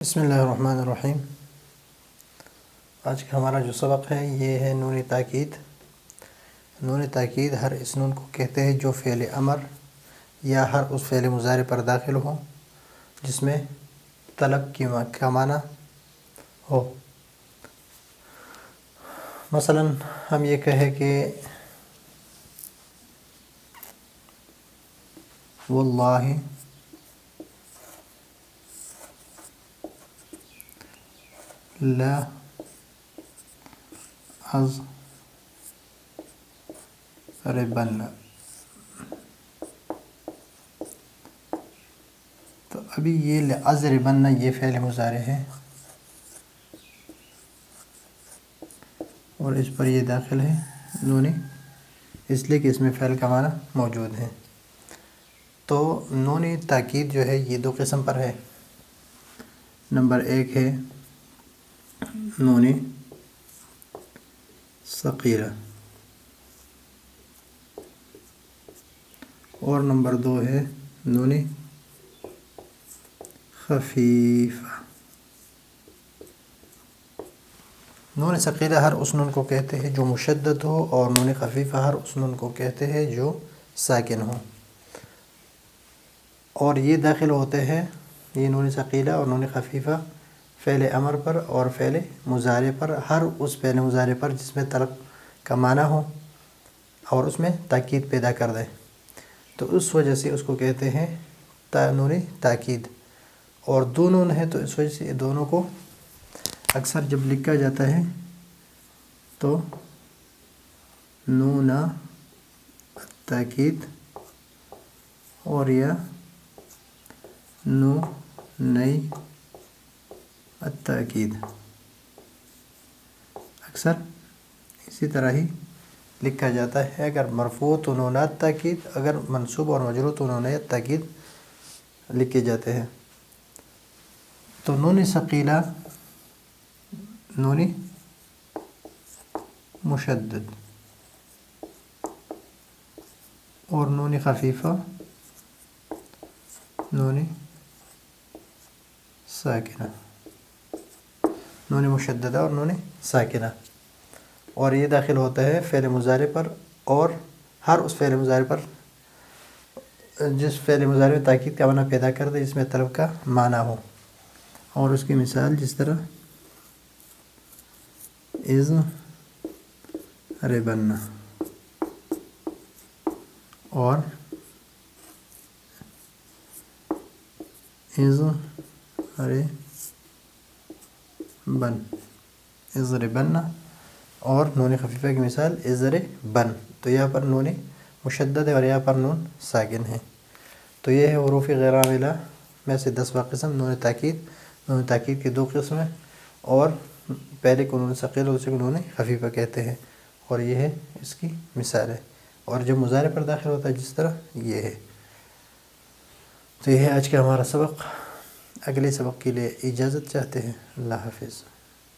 بسم اللہ الرحمن الرحیم۔ آج کا ہمارا جو سبق ہے یہ ہے نون تاکید۔ نون تاکید ہر اس نون کو کہتے ہیں جو فعل امر یا ہر اس فعل مضارع پر داخل ہو جس میں طلب کا معنی ہو۔ مثلا ہم یہ کہیں کہ واللہ لا أضربن، تو ابھی یہ لأضربن یہ فعل مضارع ہے اور اس پر یہ داخل ہے نون، اس لیے کہ اس میں فعل کا معنی موجود ہے۔ تو نون تاکید جو ہے یہ دو قسم پر ہے۔ نمبر ایک ہے نون ثقیلہ اور نمبر دو ہے نون خفیفہ۔ نون ثقیلہ ہر اس نون کو کہتے ہیں جو مشدد ہو، اور نون خفیفہ ہر اس نون کو کہتے ہیں جو ساکن ہو، اور یہ داخل ہوتے ہیں یہ نون ثقیلہ اور نون خفیفہ فعل امر پر اور فعل مضارع پر، ہر اس فعل مضارع پر جس میں طلب کا معنی ہو اور اس میں تاکید پیدا کر دے، تو اس وجہ سے اس کو کہتے ہیں نون تاکید۔ اور دو نون ہیں تو اس وجہ سے دونوں کو اکثر جب لکھا جاتا ہے تو نون تاکید اور یا نئی التاکید اکثر اسی طرح ہی لکھا جاتا ہے۔ اگر مرفوع تو نون تاکید، اگر منصوب اور مجرور تو نون تاکید لکھے جاتے ہیں۔ تو نون ثقیلہ نون مشدد اور نون خفیفہ نون ساکنہ، نون مشددہ اور نون ساکنہ، اور یہ داخل ہوتا ہے فعل مضارع پر اور ہر اس فعل مضارع پر جس فعل مضارع میں تاکید کا معنی پیدا کر دے، جس میں طلب کا معنی ہو۔ اور اس کی مثال جس طرح اضربن اور اضربن اور نون خفیفہ کی مثال اضربن، تو یہاں پر نون مشدد ہے اور یہاں پر نون ساکن ہے۔ تو یہ ہے حروف غیر عاملہ میں سے 10واں قسم نون تاکید۔ نون تاکید کی دو قسم ہیں، اور پہلے کو نون ثقیلہ اور دوسرے کو نون خفیفہ کہتے ہیں، اور یہ ہے اس کی مثال ہے۔ اور جو مضارع پر داخل ہوتا ہے جس طرح یہ ہے۔ تو یہ ہے آج کا ہمارا سبق۔ اگلے سبق کے لیے اجازت چاہتے ہیں۔ اللہ حافظ۔